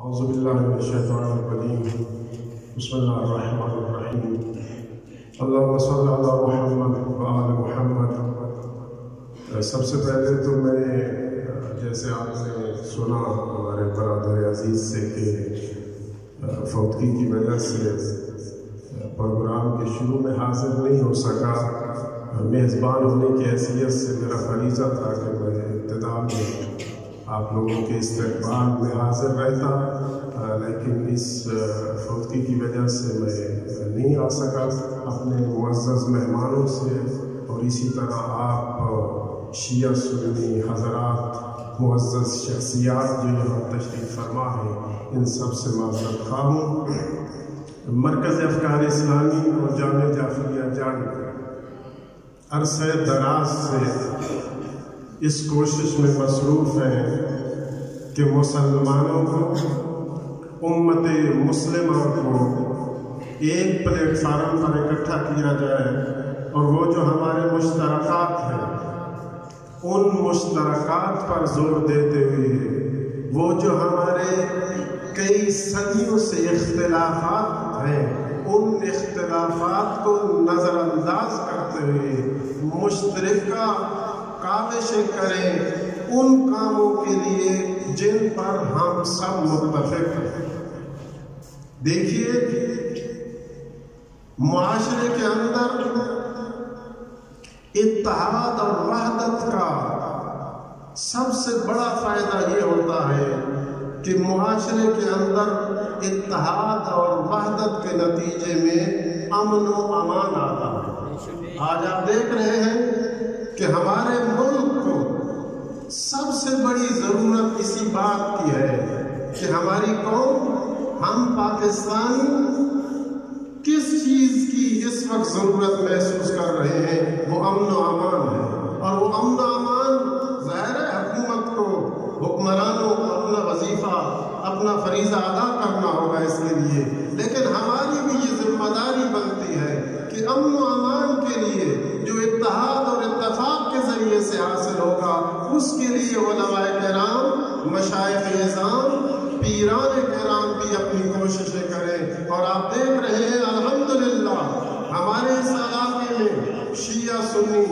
اعوذ باللہ من الشیطان الرجیم بسم اللہ الرحمن الرحیم اللہم صلی علی محمد وآل محمد۔ سب سے پہلے تو میں جیسے آپ نے سنا ہمارے برادر عزیز سے کہ فوتگی کی وجہ سے پروگرام کے شروع میں حاضر نہیں ہو سکا، میزبان ہونے کی حیثیت سے میرا فریضہ تھا کہ میں ابتدا میں آپ لوگوں کے استقبال میں حاضر رہتا، لیکن اس فوتگی کی وجہ سے میں نہیں آ سکا۔ اپنے معزز مہمانوں سے اور اسی طرح آپ شیعہ سنی حضرات معزز شخصیات جو یہاں تشریف فرما ہیں ان سب سے معذرت خواہ ہوں۔ مرکز افکار اسلامی اور جامعہ جعفریہ جنگ عرصہ دراز سے اس کوشش میں مصروف ہیں کہ مسلمانوں کو، امت مسلمہ کو ایک پلیٹ فارم پر اکٹھا کیا جائے اور وہ جو ہمارے مشترکات ہیں ان مشترکات پر زور دیتے ہوئے وہ جو ہمارے کئی صدیوں سے اختلافات ہیں ان اختلافات کو نظر انداز کرتے ہوئے مشترکہ کاوشیں کریں ان کاموں کے لیے جن پر ہم سب متفق ہیں۔ دیکھیے، معاشرے کے اندر اتحاد اور وحدت کا سب سے بڑا فائدہ یہ ہوتا ہے کہ معاشرے کے اندر اتحاد اور وحدت کے نتیجے میں امن و امان آتا ہے۔ آج آپ دیکھ رہے ہیں کہ ہمارے ملک کو سب سے بڑی ضرورت اسی بات کی ہے کہ ہماری قوم، ہم پاکستانی کس چیز کی اس وقت ضرورت محسوس کر رہے ہیں، وہ امن و امان ہے۔ اور وہ امن و امان ظاہر ہے حکومت کو، حکمرانوں کو اپنا وظیفہ، اپنا فریضہ ادا کرنا ہوگا اس کے لیے، لیکن ہماری بھی یہ ذمہ داری بنتی ہے کہ امن و امان کے لیے جو اتحاد اور اتفاق کے ذریعے سے حاصل ہوگا اس کے لیے علماء کرام، مشائخ اعظام، پیران کرام بھی اپنی کوششیں کریں۔ اور آپ دیکھ رہے ہیں الحمدللہ ہمارے اس علاقے میں شیعہ سنی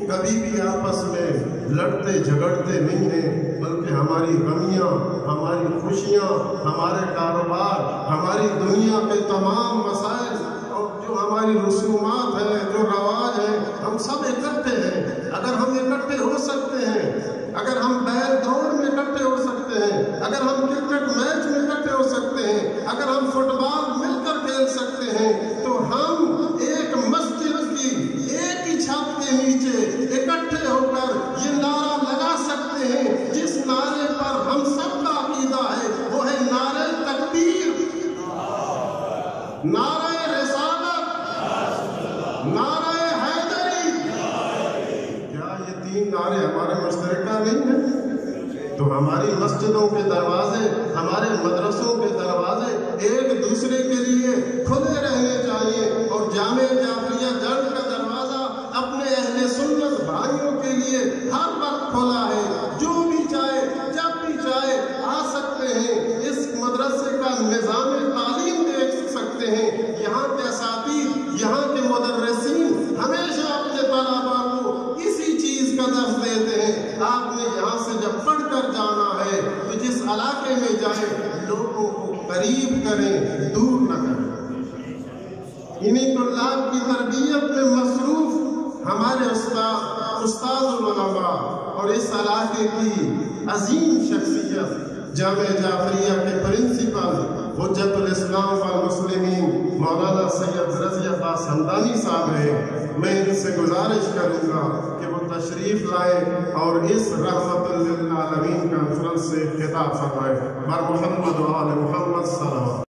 کبھی بھی آپس میں لڑتے جھگڑتے نہیں ہیں، بلکہ ہماری غمیاں، ہماری خوشیاں، ہمارے کاروبار، ہماری دنیا کے تمام مسائل اور جو ہماری رسومات ہیں، جو رواج ہیں، ہم سب اکٹھے ہیں۔ اگر ہم اکٹھے ہو سکتے ہیں، اگر ہم بیل دوڑ میں اکٹھے ہو سکتے ہیں، اگر ہم کرکٹ میچ میں اکٹھے ہو سکتے ہیں، اگر ہم فٹ بال مل کر کھیل سکتے ہیں، تو ہم ایک مسجد کی ایک ہی چھت کے نیچے اکٹھے ہو کر یہ نعرہ لگا سکتے ہیں جس نعرے پر ہم سب کا عقیدہ ہے، وہ ہے نعرہ تکبیر، نعرہ رسالت، نعرہ حیدری۔ کیا یہ تین نعرے ہمارے مشترکہ نہیں ہیں؟ تو ہماری مسجدوں کے دروازے، ہمارے مدرسوں کے دروازے ایک دوسرے کے لیے کھلے رہنے چاہیے، اور جامعہ جعفریہ جنگ کا دروازہ اپنے اہل سنت بھائیوں کے لیے ہر وقت کھلا ہے۔ جو بھی چاہے، جب بھی چاہے آ سکتے ہیں، اس مدرسے کا نظام تعلیم دیکھ سکتے ہیں۔ یہاں کے اساتذہ، یہاں کے مدرسین ہمیشہ اپنے طلباء کو اسی چیز کا درس دیتے ہیں۔ آپ نے یہاں سے جب پڑھ کر جانا ہے تو جس علاقے میں جائیں لوگوں کو قریب کریں، دور نہ کریں۔ انہی طلاب کی تربیت میں مصروف ہمارے استاد العلماء اور اس علاقے کی عظیم شخصیت جامعہ جعفریہ کے پرنسپل حجت الاسلام والمسلمین مولانا سید رضی عباس حمدانی صاحب ہیں۔ میں ان سے گزارش کروں گا کہ وہ تشریف لائیں اور اس رحمت للعالمین کانفرنس سے خطاب فرمائیں۔ بر محمد و آل محمد صلی اللہ علیہ وسلم۔